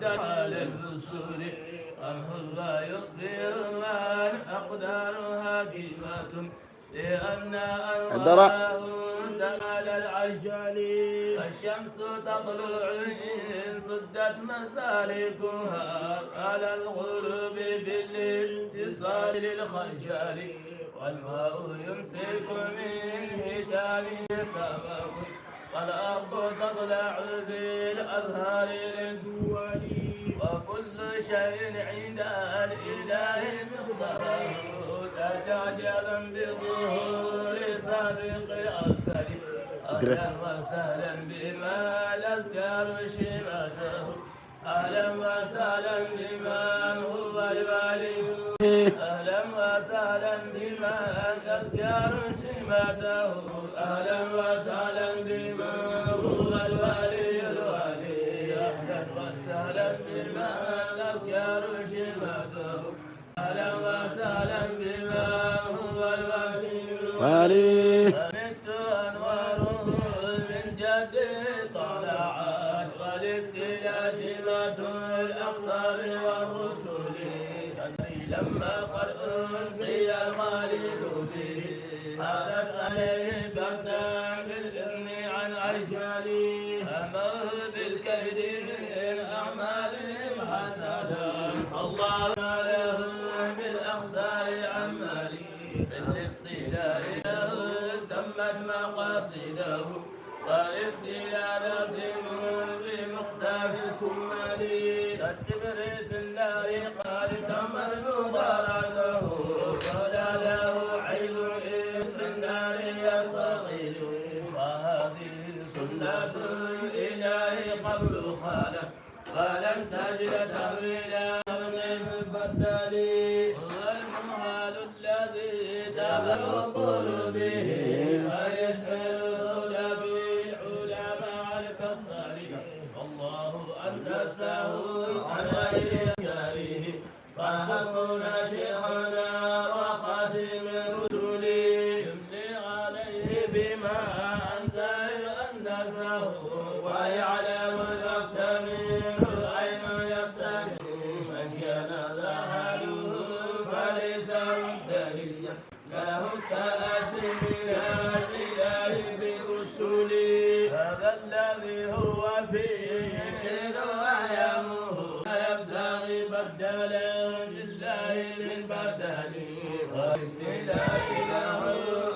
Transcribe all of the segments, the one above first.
على الوصول الهدى يصبر من أقدارها كلمة لأن أنواره على العجل الشمس تطلع إن سدت مسالكها على الغروب بالاتصال للخجال والماء يمسك من حجابه سبب والأرض تطلع بالأزهار للدول وكل شيء عند الإله مقداره تجاجلا بظهور سابق الأرسل أهلا وسهلا بما الأذكار شمته أهلا وسهلا بمن هو الوالي أهلا وسهلا بمن الأذكار شمته أهلا وسهلا بمن هو الوالي الوالي أهلا وسهلا بمن الأذكار شمته أهلا وسهلا بمن هو الوالي الوالي فمت أنواره من جد طلعت والابتلاء شمة الأقطار والرسل لما قد ألقي الخالد به حالت عليه بردا بالإذن عن عجالي أمر بالكيد من أعمالهم حسدا الله لهم بالأخسار عمالي بالاصطلاح تمت مقاصده والابتلاء لازم بمقتضى الكمال الكبر في النار قال تمت مباركه ولا له عيب في النار يستغيث وهذه سنة الإله قبل خالق ولن تجد تأويلا من بدلي هو المحال الذي تبلغ به ويشهد بالعلماء الكفار والله أن نفسه عن غير كاره فحسبنا شيخنا وخاتم رسله يملي عليه بما أنزله ويعلم الوقت منه أين يبتغي من كان ذا حاله فليس مبتليا له التأسي من الإله برسله هذا الذي هو فيه أيامه يبتغي بدلا بالله من بدله وابتلاء له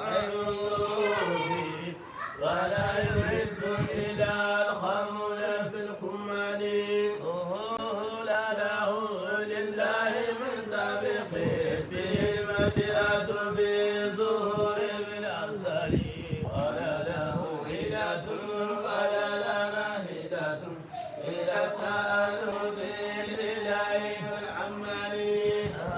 عين النور فيه ولا يحب إلا الخمول في الكمال لا له لله من سابق به مشيئة في ظهور بالأمثال ولا له هداة ولا لنا هداة إلى التألف لله العمال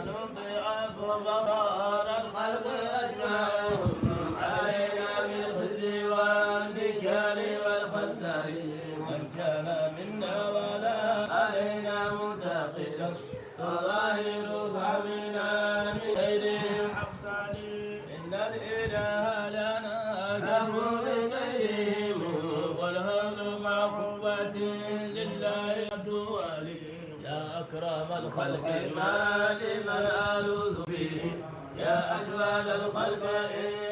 نطيع فبصار الخلق أجمعهم علينا بالخزي والنكال والخذال من كان منا ولا علينا منتقلا فظاهر فمنا من غيرهم حبسان إن الإله لنا كفر غيرهم والهول معقوبة لله الدوالي يا أكرم الخلق ما لمن ألوذ به يا أجواد الخلق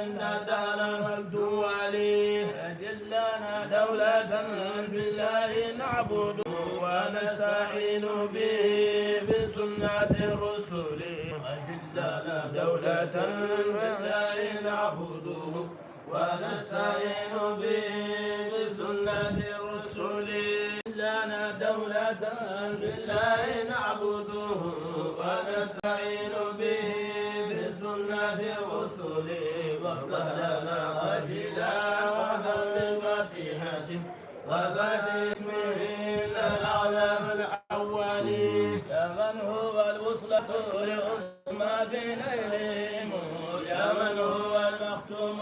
إن دار الدوالي أجل لنا دولة في الله نعبد ونستعين به بسنة الرسل أجل لنا دولة في الله نعبده ونستعين به بسنة الرسل لنا دولة بالله نعبده ونستعين به بسنة الرسل وافتح لنا أجلا وحرم فاتحة وبعد اسمه الأعلام الأولي يا من هو الوصلة لعصمى بينهم يا من هو المختوم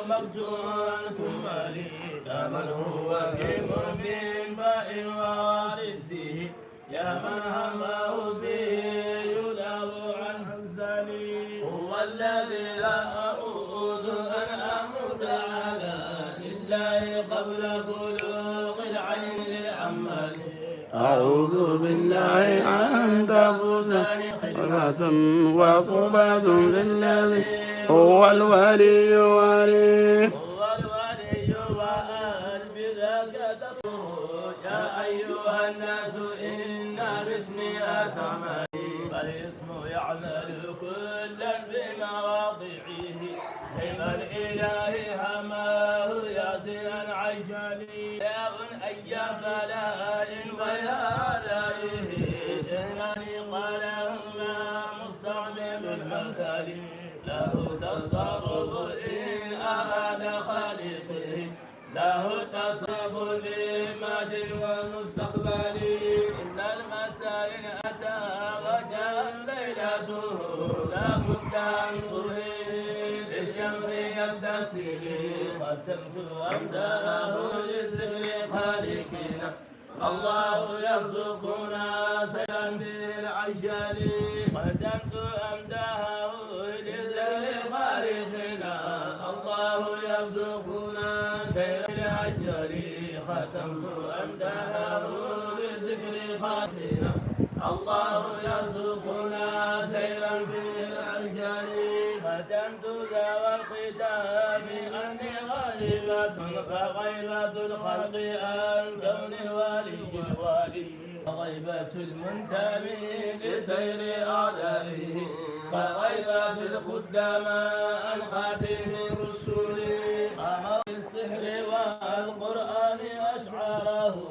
مكتوم عن كمالي يا من هو كيم بإنباء وواسطه يا من همه به يلاه عن حزاني هو الذي لا أعوذ أن أموت على لله قبل بلوغ العين للعمال أعوذ بالله صلاة وصلاة بالذي هو الولي ولي وآل بذاك تصور يا أيها الناس إنا باسمي أتعمل فالاسم يعمل كلا بمواضعه حين الإله هماه يأتي عيشاني يا أي بلاء ويا عليه إنني قالهما مستعمل الأمثال له تصرف إن أراد خالقه له تصرف بماد ومستقبل إن المساء أتى وجاءت ليلته لا بد عن صبح بالشمس يبتسم ختمت أمداه للذكر خالقنا الله يرزقنا سيرا بالعشال ختمت أمداه للذكر خالقنا الله يرزقنا سيرا بالعشال ختمت أمداه للذكر خالقنا الله يرزقنا سيرا بالعشال ختمت ذا الختام أني غيبة فغيبة الخلق الكون الوالي الوالي غيبة المنتمي لسير أعدائه فغيبة القدماء الخاتم الرسل قام بالسحر والقرآن أشعاره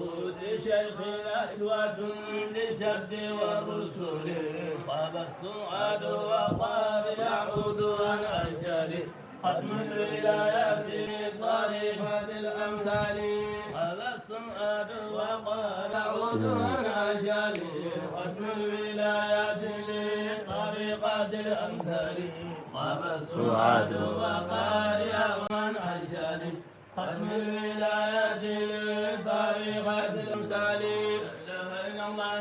لشيخنا أسوة للجد والرسل طاب السعاد وطاب يعود عن أشهر ختم الولايات طريقة الأمثال طاب السعاد وقال يعود عن أشهر ختم الولايات طريقة الأمثال طاب السعاد وقال يعود عن أشهر ختم الولايات طريقة الأمثال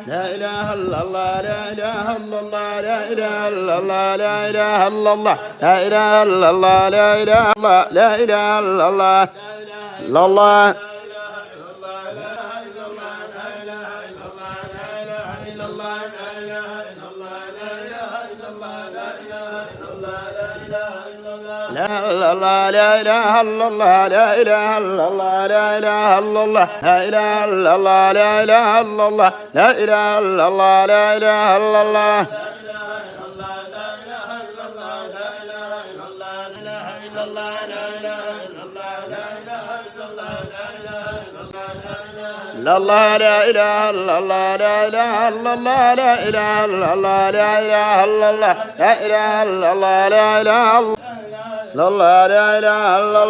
لا إله إلا الله لا إله إلا الله لا إله إلا الله لا إله إلا الله لا إله إلا الله لا إله إلا لا إله إلا الله إلا الله لا الله لا إله إلا الله لا إله إلا الله لا إله إلا الله لا إله إلا الله لا إله إلا الله لا إله إلا الله لا إله إلا الله لا الله لا إله إلا الله لا إله إلا الله لا إله إلا الله لا إله إلا الله لا إله إلا الله لا إله إلا الله لا إله إلا الله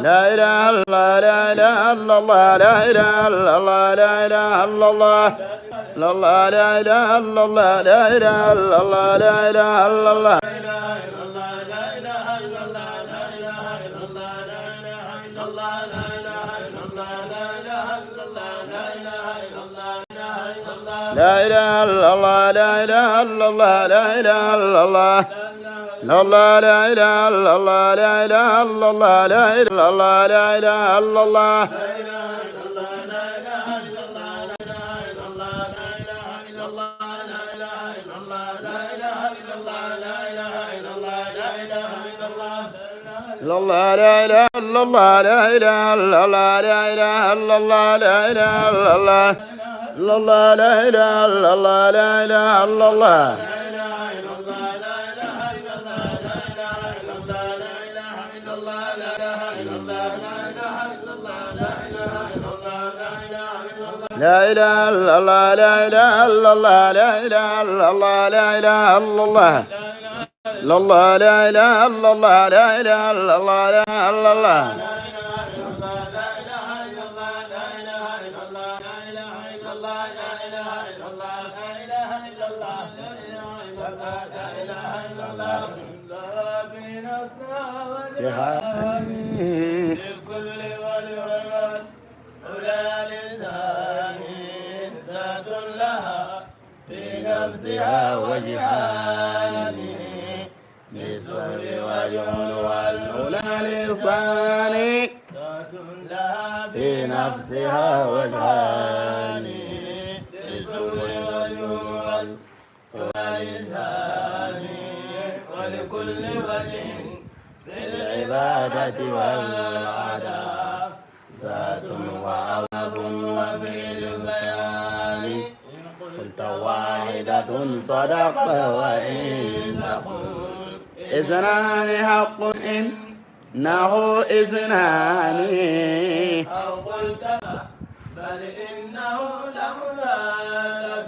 لا إله إلا الله لا إله إلا الله لا إله إلا الله لا إله إلا الله لا الله لا إله إلا الله لا إله إلا الله لا إله إلا الله لا إله إلا الله لا إله إلا الله لا إله إلا الله لا الله لا إله إلا الله لا إله إلا الله لا إله إلا الله لا إله إلا الله لا الله لا إله إلا الله لا إله إلا الله لا إله إلا الله لا إله إلا الله لا الله لا إله إلا الله لا إله إلا الله لا إله إلا الله لا إله إلا الله لا إله إلا الله لا إله إلا الله لا الله لا إله إلا الله لا إله إلا الله لا إله إلا الله نفسها وجهان للسر والجود والعلا للصان ذات لها في نفسها وجهان للسر والجود والعلا للثاني ولكل وجه بالعبادة والعداء ذات وعرض وفعل البيان قلت واحدة صدقت وإن تقول إذنان حق إنه إذنان أو قلت بل إنه لمثالة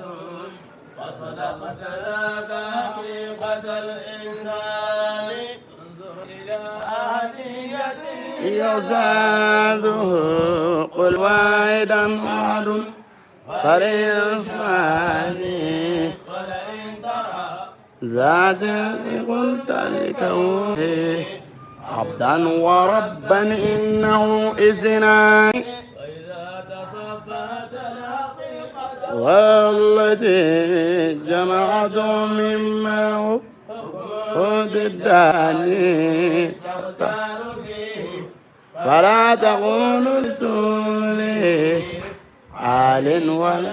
وصدقت ذاك حقيقة الإنسان انظر إلى أهديته يزاده قل واحدا أحد فليصفاني ولئن ترى ذات قلت لكونه عبدا وربا إنه إذنان وإذا تصفت الحقيقة والتي جمعت مما هو ضداني تختار فيه فلا تقول لسولي عال ولا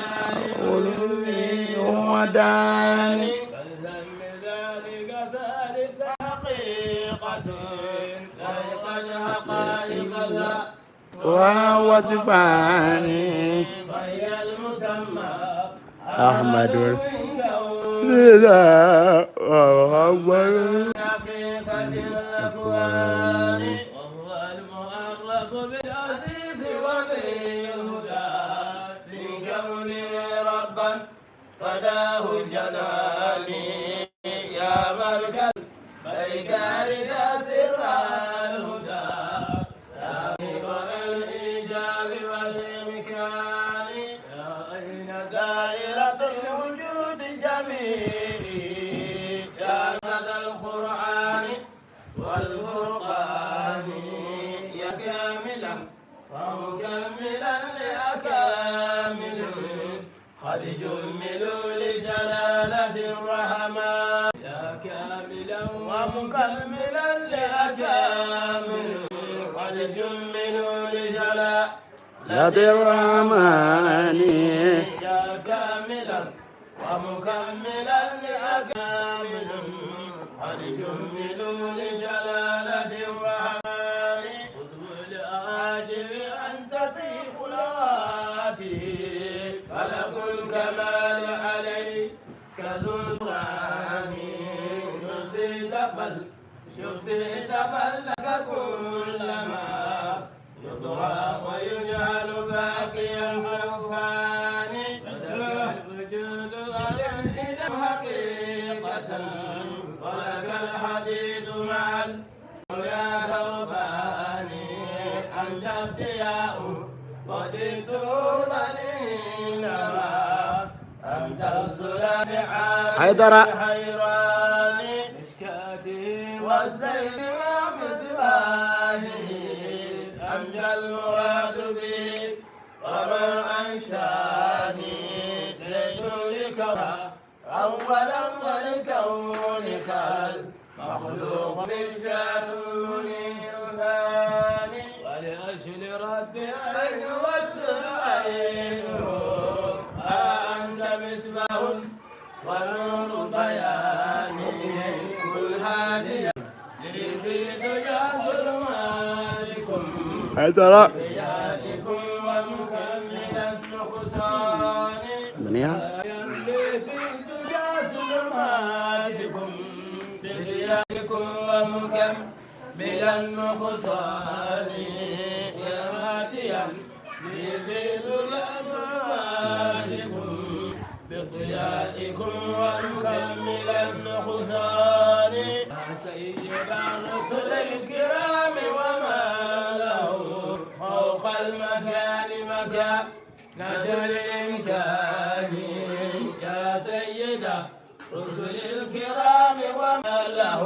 علوي وداني فالذنب ذلك ثالث حقيقة ذلك حقائق ذا وهو صفاني فهي المسمى أحمد من كون لذا وهو حقيقة الأكوان وهو المؤرخ بالعزيز وبالهدى من كونه ربا فداه جناني يا مركز بيكار ذا سر الهدى يا كبر الإيجاب والإمكان يا أين دائرة الوجود جميل يا مدى القرآن والفرقان يا كاملا ومكملا لأكامل قد جملوا لجلالة الرحمن يا كاملا ومكملا لأكامل قد جملوا لجلالة الرحمن يا كاملا ومكملا لأكامل قد جملوا لجلالة الرحمن خذه الأعاجب أنت في خلواته فلك الكمال عليك ذو القرآن نزيت بل شبهت بل لك كلما يضرى ويجعل باقيا الحرفان الوجود والإله حقيقة ولك الحديد مع يا ثوبان أنت ابتياء وضده بل إنما أنت الظلام حيدر. حيران مشكاته والزيت ومصباحه أنجى المراد به وما أنشاني زيت لكرى أولا ولكونك المخلوق مشكاة منير ثاني ولأجل ربي عين واسر عينه أنت مصباح ونور بياني كل هاديا لذي دجى ظلماتكم حيدر بياتكم ومكملا نقصان بنياس يملي في دجى ظلماتكم بغيابكم ومكملا نقصان يا هاديا لذي دجى ظلماتكم بضيائكم ومكمل النقصان يا سيد الرسل الكرام وما له فوق المكان مكان نجل الإمكان يا سيد الرسل الكرام وما له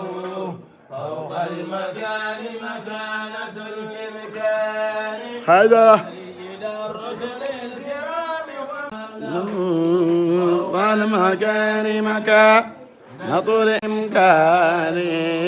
فوق المكان مكانة الإمكان حيدر سيد الرسل الكرام والمكان مكان نطول إمكاني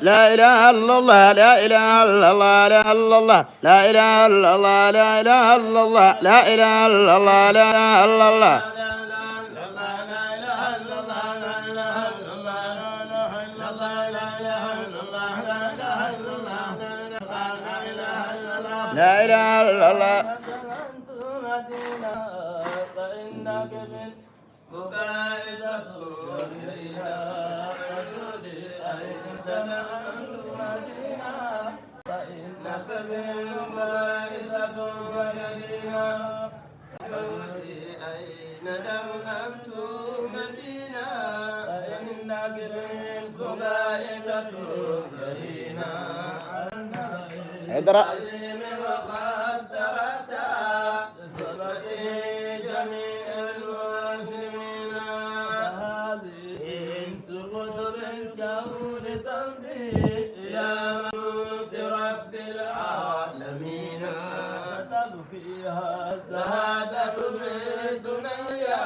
لا إله إلا الله لا إله إلا الله لا الله لا إله إلا الله لا إله إلا الله لا إله إلا الله لا إله إلا الله لا إله إلا الله فإنك بالمكائسة فإنك بالمكائسة أين دمأت مدينة فإنك بالمكائسة كرينا ادرأ وقد تردى بصفتي جميع المسلمين فهذه انت قدر الكون تمضي إلى موت رب العالمين فتبكيها الشهادة بالدنيا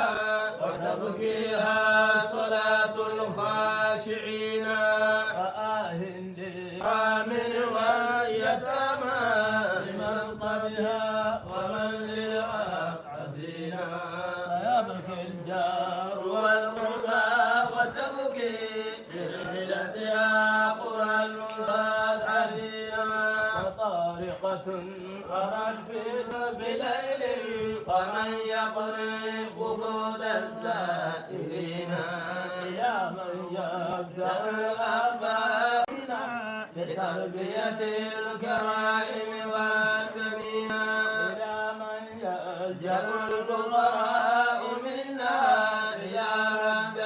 وتبكيها صلاة الخاشعين فآه للآمن واليتامى لمن قبلها ومن للعاقدين فيبكي الجار والقربى وتبكي برحلتها قرى المنفاتحين وطارقة غرت في بليل ومن يقرب وفود الزائرين يا من يبدأ الآبائين لتربية الكرائم والبنين إلى من يلجأ الفقراء منا يا رب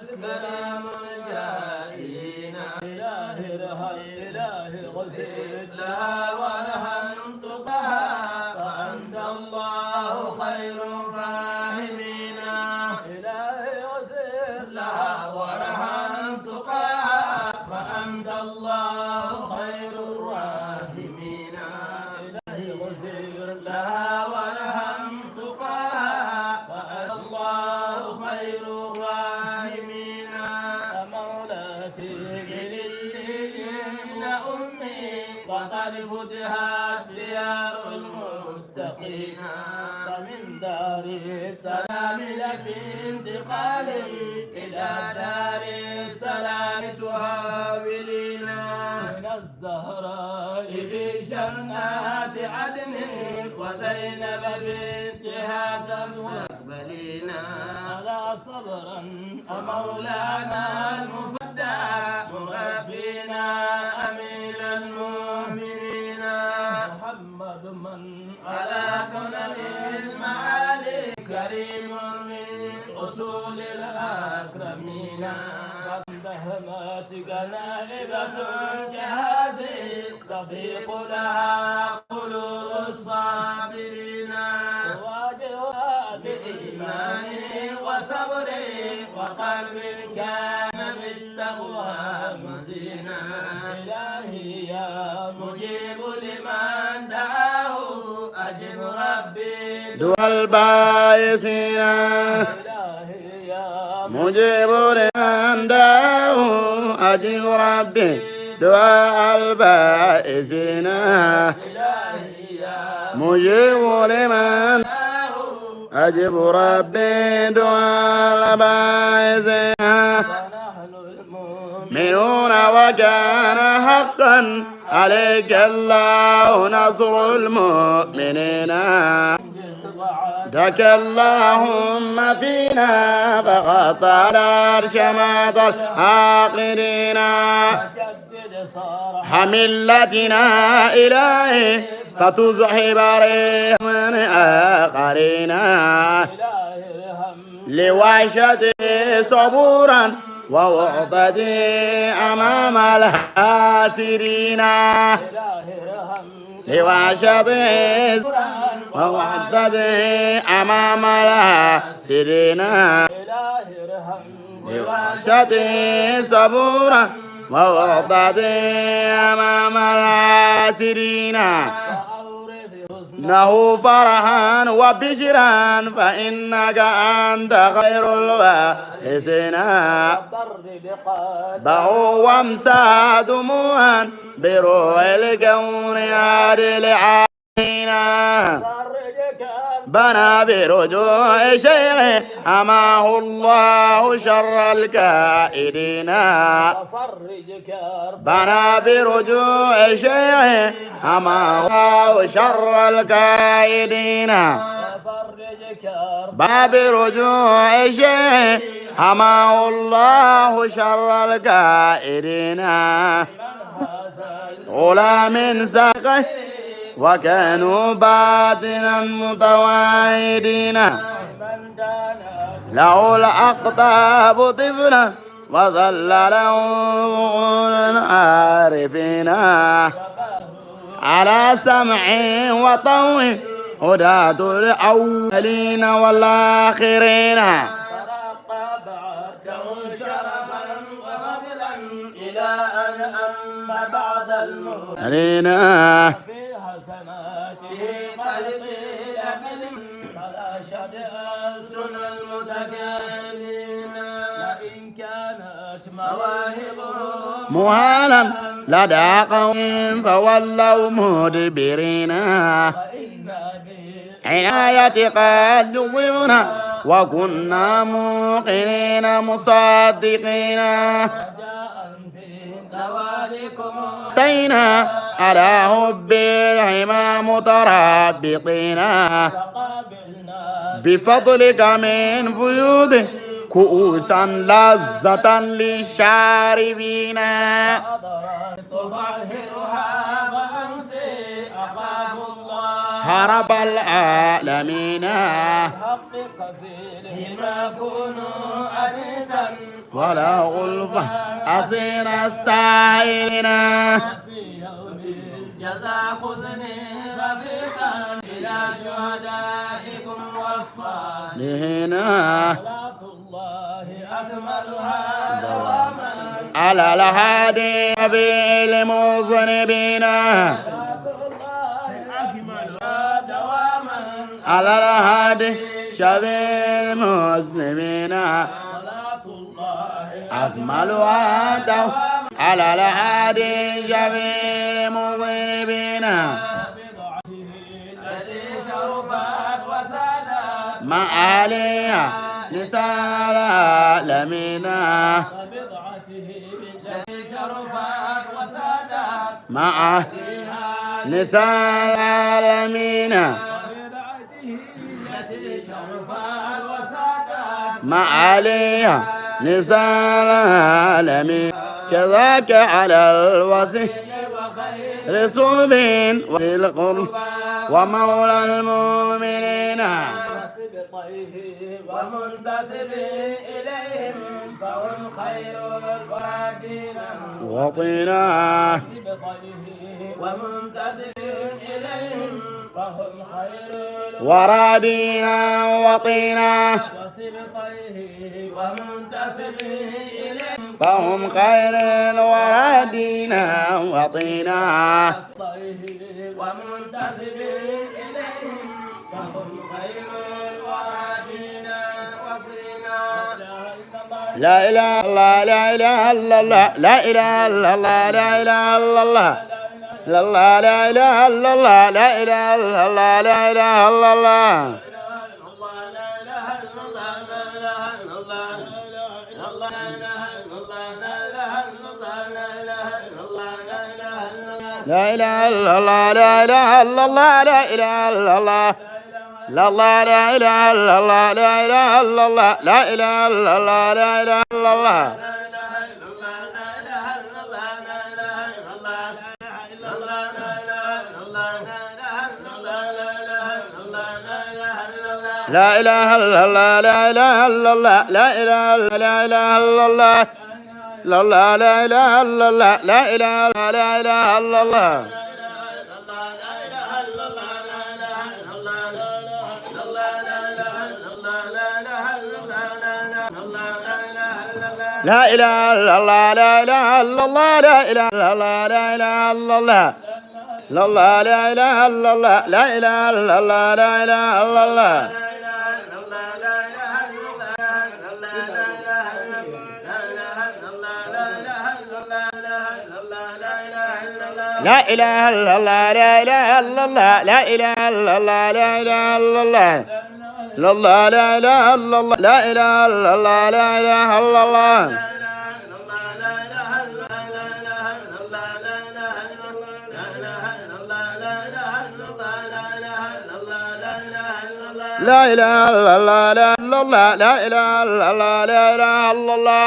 الكريم الجائين إله ارحم إله غفر لها وارحم تقها فأنت الله خير الراحمين إله غفر لها وارحم تقها فأنت الله خير الراحمين إله غفر لها وارحم تقها فأنت الله خير الراحمين مولاتي بليين أمي وقد فتحت ديار المتقين فمن دار السلام لك انتقالي إلى دار السلام تهاولينا من الزهراء في جنات عدن وزينب بنتها تستقبلينا على صبرا مولانا المفدى مربينا أمير المؤمنين محمد من على كنن المعالي كريم من أصول الأكرمين دهماتك نائبة جهازي تضيق لها قلوب الصابرين واجهها بإيمان وصبر وقلب كان بالتقوى مزينا إلهي يا مجيب لمن دعاه أجب ربي دعاء البائسين إلهي يا مجيب لمن دعاه أجب ربي دعاء البائسين إلهي يا مجيب لمن أجب ربي دعاء البائسين ونحن المؤمنون وكان حقا عليك الله نصر المؤمنين دك اللهم فينا فقط على شماط الحاقدين حملتنا إلهي فتزحب ريح من آخرين لوحشتي صبورا ووحدتي أمام الحاسرين لوحشتي ووحدتي أمام الحاسرين لوحشتي صبورا ووحدتي أمام الحاسرين إنه فرحا وبشرا فإنك أنت خير الوارثين بهو وامسى دموعا بروح الكون عادل عينا بنى برجوع شيخ أماه الله شر الكائدين بنى برجوع شيخ أماه الله شر الكائدين بنى برجوع شيخ أماه الله شر الكائدين غلام ساقه وكانوا باطنا متواعدين له الأقطاب طفلا وظل له عارفين على سمع وطوع هداة الأولين والآخرين إلى أن أم بعد المرسلين في حسناته قد قيل كلم فلا شبه سنن المتكلمين لئن كانت مواهبه مهانا لدى قوم فولوا مدبرين عناية قد جوبنا وكنا موقنين مصدقين أتينا على حب الحمى مترابطين بفضلك من فيوض كؤوسا لذة للشاربين هرب العالمين ولا غلفة أصين السائلين في يوم الجزاء خذني رفيقا إلى شهدائكم والصالحين صلاة الله أكملها دواما على الهادي بالمذنبين على الهادي شبيه المسلمين أكملها على الهادي شبيه المذنبين مع أهلها نساء العالمين مع نساء العالمين مع عليها نساء العالمين كذاك على الوصي رسوب والقرب ومولى المؤمنين ومنتسب إليهم فهم خير الوارثين وطينا ومنتسب إليهم فهم خير ورادينا وطينا ومنتسب إليهم فهم خير الورادين وطينا ومنتسب إليهم فهم خير الورادين وطينا لا إله إلا الله لا إله إلا الله لا إله إلا الله لا إله إلا الله لا إله إلا الله لا إله إلا الله لا إله إلا الله لا إله إلا الله لا إله إلا الله لا إله إلا الله لا الله لا إله إلا الله لا إله إلا الله لا إله إلا الله لا إله إلا الله لا إله إلا الله لا إله إلا الله لا إله إلا الله لا الله لا إله إلا الله لا إله لا إله إلا الله لا إله إلا الله لا إله إلا الله لا إله إلا الله لا إله إلا الله إلا الله لا إله إلا الله لا إله إلا الله لا إله إلا الله لا إله إلا الله لا إله إلا الله لا إله إلا الله لا إله إلا الله لا الله لا إله إلا الله لا إله إلا الله لا إله إلا الله لا إله إلا الله لا إلا الله لا إله إلا الله لا إله إلا الله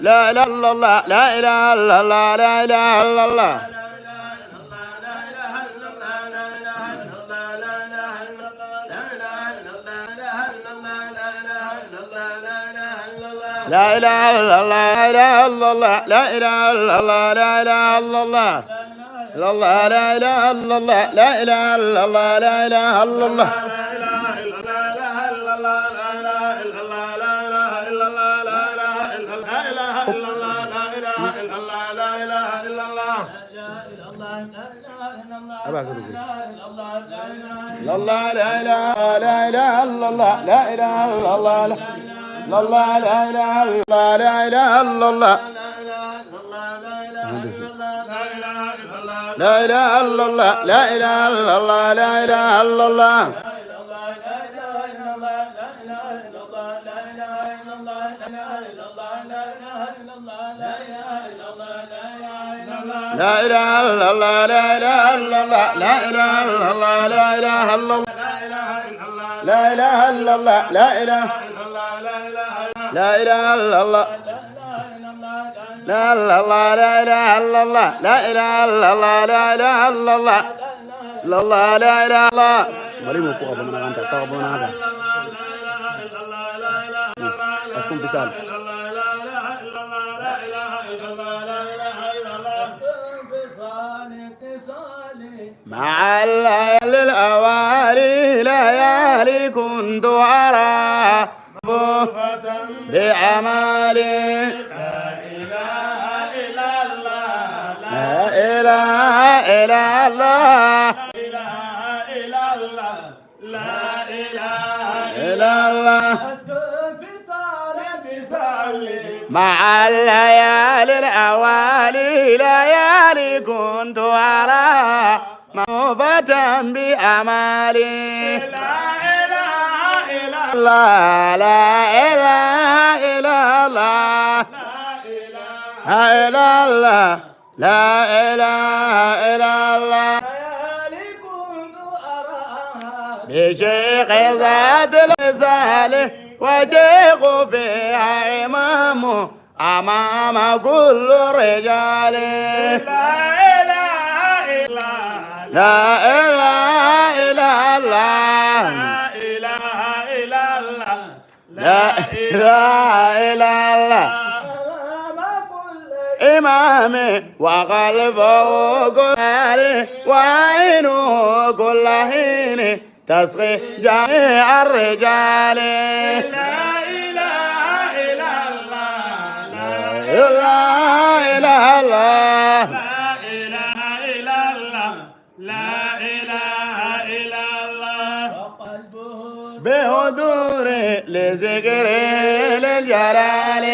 لا إله إلا الله لا إله إلا الله لا إله إلا الله لا إله إلا الله لا إله إلا الله لا إله إلا الله لا إله إلا الله لا الله لا إله إلا الله لا إله إلا الله لا إله إلا الله لا الله لا إله لا إله إلا الله لا إله إلا الله لا الله لا إله إلا الله لا إله إلا الله لا إله إلا الله لا إله إلا الله لا إله إلا الله لا إله إلا الله لا إله إلا الله لا إله إلا الله لا إله إلا الله لا إله إلا الله لا إله لا إله إلا الله لا الله لا إله إلا الله لا إله إلا الله لا إله إلا الله لا الله لا إله إلا الله مريم كوكب من أنت كوكب من هذا أسكن بسال مع الليالي الأوالي ليالي كنت أرى بأمالي لا إله إلا الله لا إله إلا الله مع الليالي الأوالي ليالي كنت أرى موبة بأمالي لا إله إلا الله لا إله إلا الله لا إله إلا الله لا إله إلا الله بشيخ ذات الرسالة وشيخ فيها إمامه أمام كل رجال لا إله إلا الله لا إله إلا الله لا إله إلا الله إمامي وقلبه كل وعينه كل حين تسقي جميع الرجال لا إله إلا الله لا إله إلا الله لا إله إلا الله لا إله إلا الله بحضور لذكره للجلال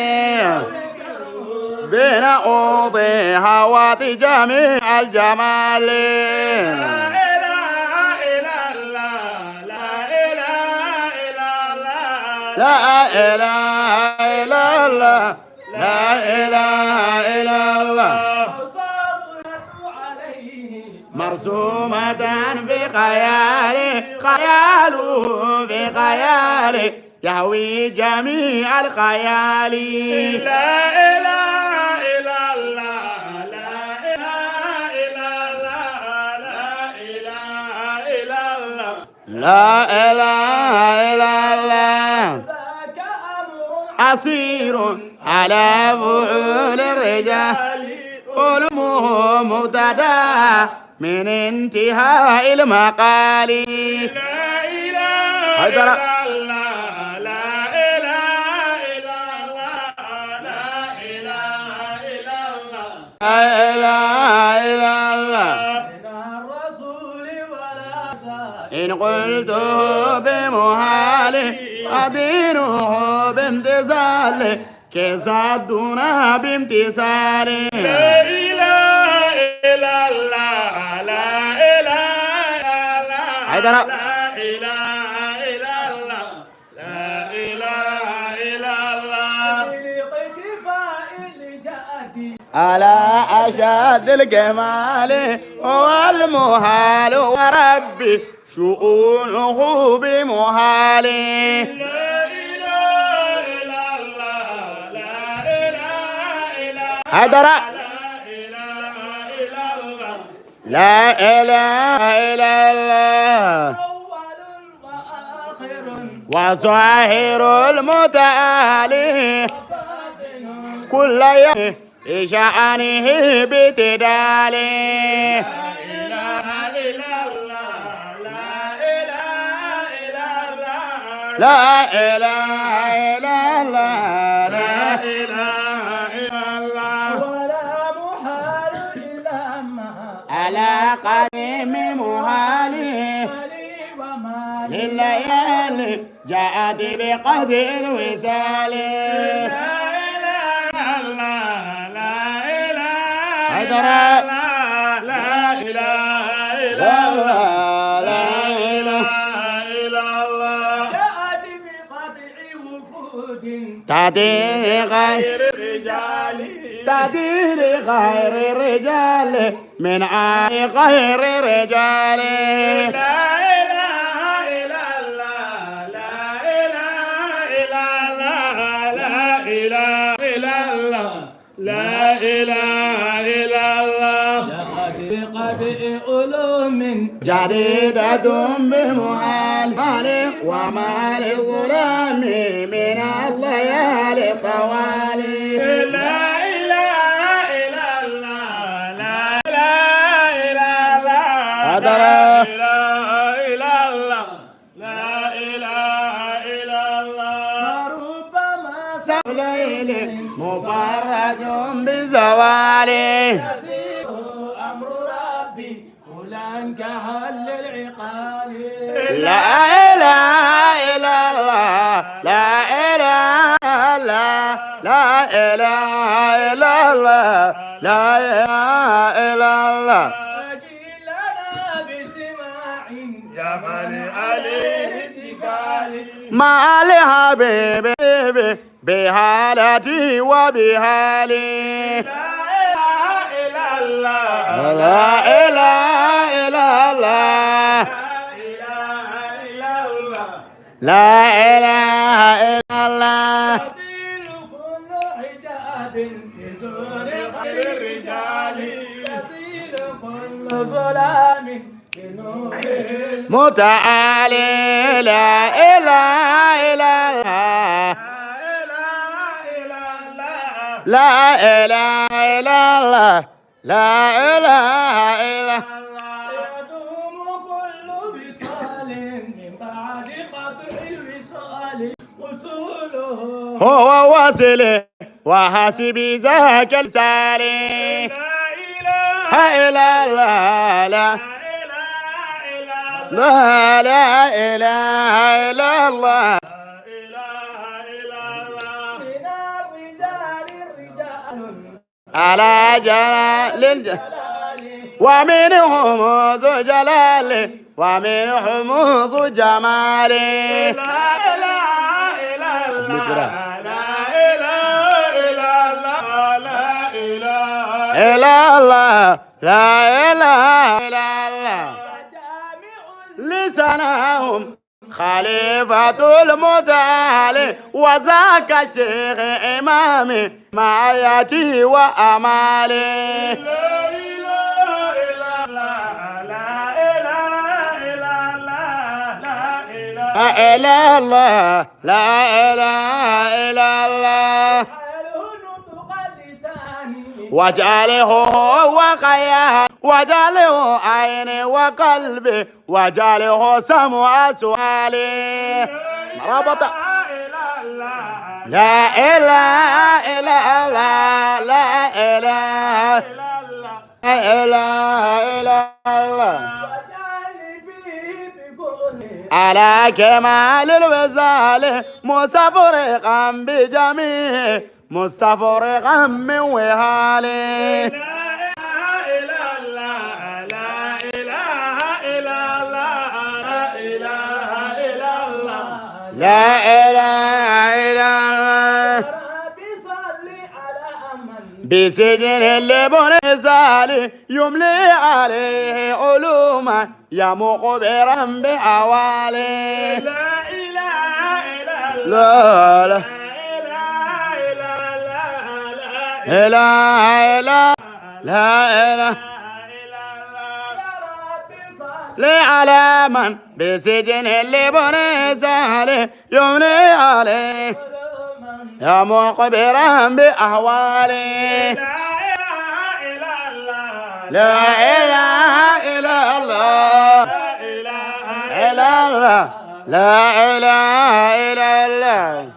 بنعوض هوات جميع الجمال لا إله إلا الله لا إله إلا الله لا إله إلا الله لا إله إلا الله مرسومة بخياله خياله بخياله يهوي جميع الخيال لا إله إلا الله لا إله إلا الله لا إله إلا الله لا إله إلا الله أسير على فعول الرجال علمه مبتدأ من انتهاء المقال لا إله إلا الله لا إله إلا الله لا إله إلا الله لا إله إلا الله إن قلته بمحاله أدينه بامتثاله كسادنا بامتثاله لا إله إلا الله لا إله إلا الله لا إله إلا الله لا إله إلا الله على أشد الكمال هو المحال وربي شؤونه بمحال لا إله إلا الله لا إله إلا الله هدر لا إله إلا الله لا إله إلا الله وظاهر المتعالي كل يوم شأنه بتدالي لا إله إلا الله لا إله إلا الله لا إله إلا الله لا إله إلا الله ولا محال إلا ما على قديم محاله لليالي جاءت بقدر الوصال لا إله إلا الله لا إله حيدر. إلا الله لا إله إلا الله لا إله إلا الله جاءت بقطع وفود تعديل غير الرجال تعديل غير الرجال من آي غير الرجال لا إله إلا الله لا إله إلا الله لا إله إلا الله لا إله إلا الله لقد بقدء علوم جديدة بمحال وما للظلام من الليالي طوالي لا إله إلا الله لا إله إلا الله هدر. لا إله إلا الله لا إله إلا الله ربما ليل مفرج بزوالي يسير أمر ربي فلان كهل العقال لا إله إلا الله لا إله إلا لا إله إلا الله لا إله إلا الله لنا باجتماع يا من عليه اتكالي ما لحبيبي بحالتي وبحالي لا إله إلا الله لا إله إلا الله لا إله إلا الله لا إله إلا الله يزيل كل حجاب بدون خير الرجال يزيل كل ظلام بنور متعالي لا إله إلا الله لا إله إلا الله لا إله إلا يدوم كل وصال من بعد قطع الوصال وصوله هو وصله وحسبي ذاك السالي لا إله إلا الله لا إله إلا الله لا إله إلا الله من الرجال الرجال على جلال جلالي ومنهم ذو جلال ومنهم ذو جمال لا إله إلا الله لا إله إلا الله لا إله إلا الله لا إله إلا الله جامع لسانهم خليفة المتعالي وذاك الشيخ إمامي مع آياتي وأمالي لا إله إلا الله لا إله إلا الله لا إله إلا الله لا إله إلا الله حاله نطق لساني واجعله وقيا واجعله عيني وقلبي واجعله سمع سؤالي مرابطة لا إله إلا الله لا إله إلا الله واجعل فيه على كمال الوزال مستفرقا بجميع مستفرقا من وهاله. لا إله إلا الله لا إله إلا الله بسجن اللبن زالي يملي عليه علوما يا مقبرا بأوالي. لا إله إلا الله لا إله إلا لا إله على من بسجن اللبن زالي يملي عليه يا مقبرا بأحوالي. لا إله إلا الله لا إله إلا الله لا إله إلا الله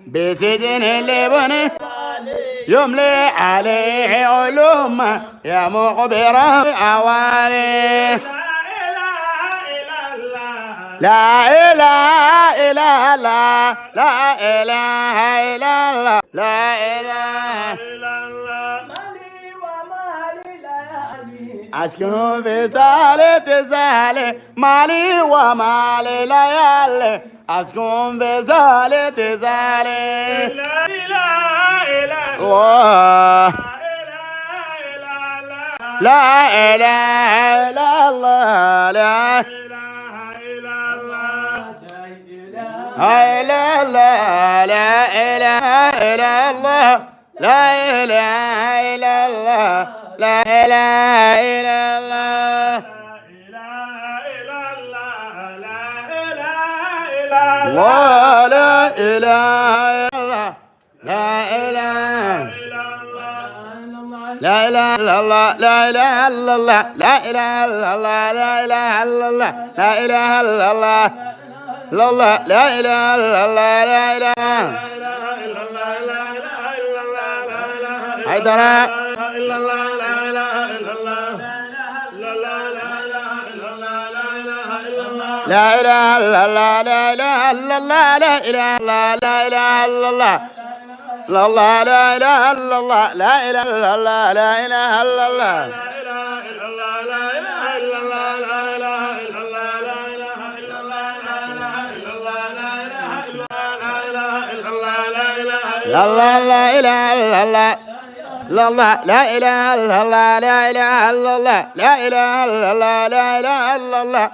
بسجن اللبن يملي عليه علوما يا مقبرا بأحوالي. لا إله إلا الله لا إله إلا الله لا إله إلا الله مالي ومالي ليالي أسكن في سالة زالي مالي ومالي ليالي أسكن في سالة زالي. لا إله إلا الله لا إله إلا الله لا لا لا لا إله إلا الله لا إله إلا الله لا إله إلا الله لا إله إلا الله لا إله لا إله إلا الله لا إله إلا الله لا إله إلا الله لا إله إلا الله لا إله إلا الله لا الله لا إله إلا الله لا إله إلا الله لا إله إلا الله لا إله حيدر إلا الله لا إله إلا الله لا إله إلا الله لا إله إلا الله لا إله إلا الله لا الله لا إله إلا الله لا إله إلا الله لا إله إلا الله لا الله لا إله إلا الله لا الله لا إله إلا الله لا إله إلا الله لا إله إلا الله لا إله إلا الله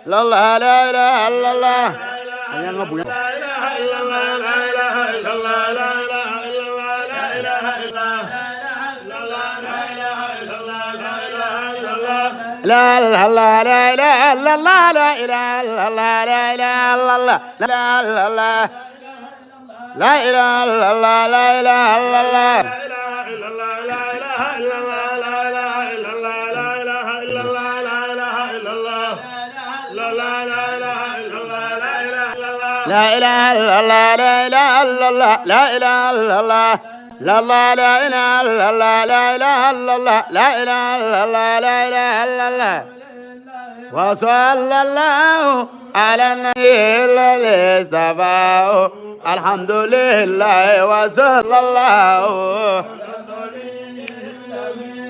لا الله لا إله إلا الله لا إله إلا الله لا إله إلا الله لا إله إلا الله لا إله إلا الله لا الله لا إله إلا الله لا إله إلا الله لا إله إلا الله لا الله لا إله إلا الله لا إله إلا الله لا إله إلا الله لا إله إلا الله لا إله إلا الله لا إله إلا الله لا إله إلا الله لا إله إلا الله لا إله إلا الله لا الله لا إله إلا الله لا إله إلا الله لا إله إلا الله لا إله إلا الله وصلى الله على النبي الذي اصطفاه الحمد لله وصلى الله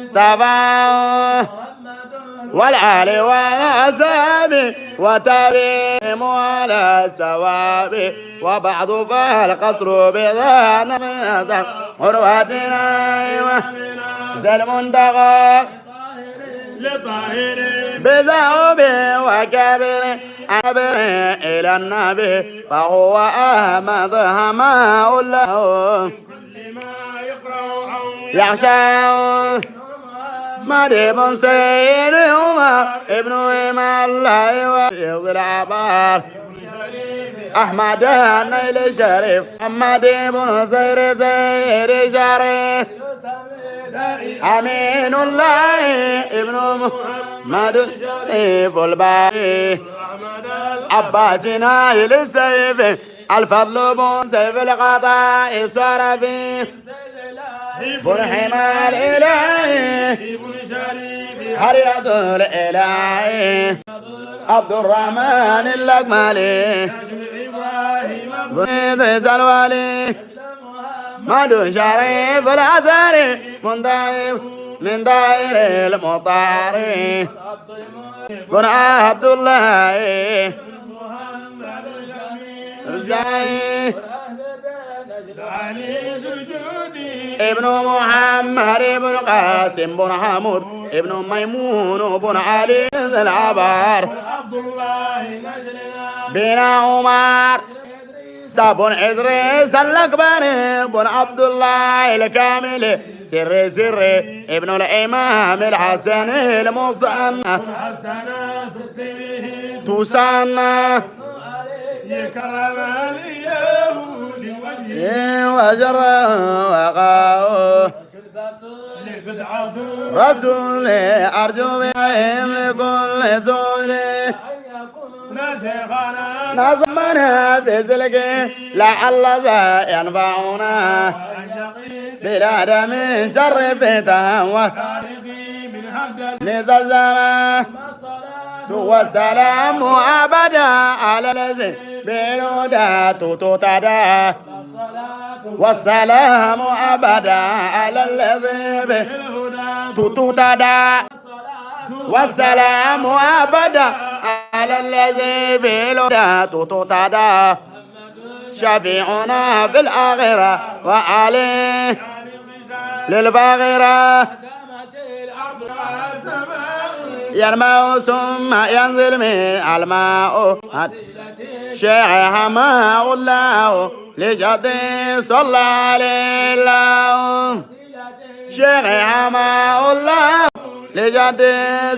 اصطفاه والآل والأصحاب وتابعهم على الصواب وبعض فالقصر بذان من عروتنا المنتقى بذوب وكبر عبر إلى النبي فهو أحمد هماء له يخشى مريم سيد عمر ابن إمام الله وفي العبار أحمد النيل الشريف محمد بن زير شريف أمين الله ابن محمد شريف الباري عباس نايل السيف الفضل بن سيف القضاء الصرفي بن حمال إلهي هريد الإلهي عبد الرحمن الأكمالي إدريس الوالي مدو شريف الأزهري من داير المطاري بن عبد الله الجاي ابن محمد ابن قاسم بن حمود ابن ميمون بن علي العبار بن عمر بن إدريس الأكبر بن عبد الله الكامل سر ابن الإمام الحسن المصنع تسنى يكرم اليهود وجر وقاو رسول أرجو بهم لكل زول نظمنا بسلك لعل ذا ينفعنا بلاد من شر فتاه نزل زمان والسلام أبدا على الذي بالهدى تتدى والسلام أبدا على الذي بالهدى تتدى والسلام أبدا على الذي بالهدى تتدى شفيعنا في الآخرة وعليه للباغرة يرمى ثم ينزل من الماء شيعها ما الله لجد صلى عليه الله شيعها ما الله لجد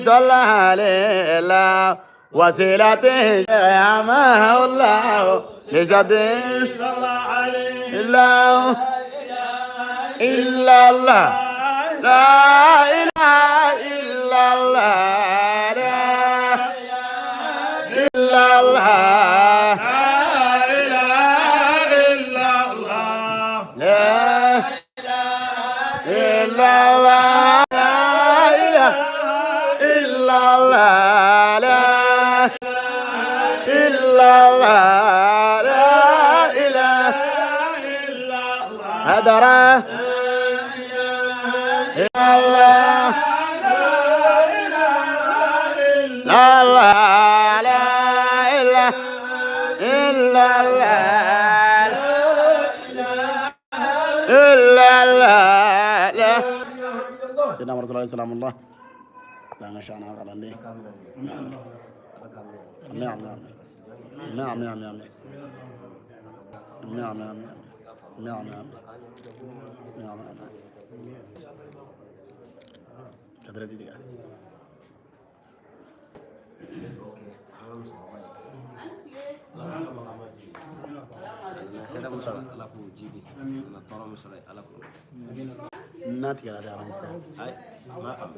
صلى عليه الله وسيلته شيعها ما الله لجد صلى عليه الله إلا الله لا إله إلا الله لا إلا الله لا إله إلا الله لا إلا الله لا إله إلا الله لا إلا الله لا إله إلا الله هدره الله لا لا لا إله إلا الله إلا الله لا سيدنا رسول الله سلام الله لا نشأنا غلا لي نعم نعم نعم نعم نعم نعم نعم نعم نعم نعم كدرتي دي ناتي على ده اي ما فهم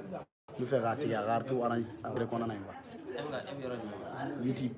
بفغاتي يا غارتو انا ريكونا نايبا يوتيوب يوتيوب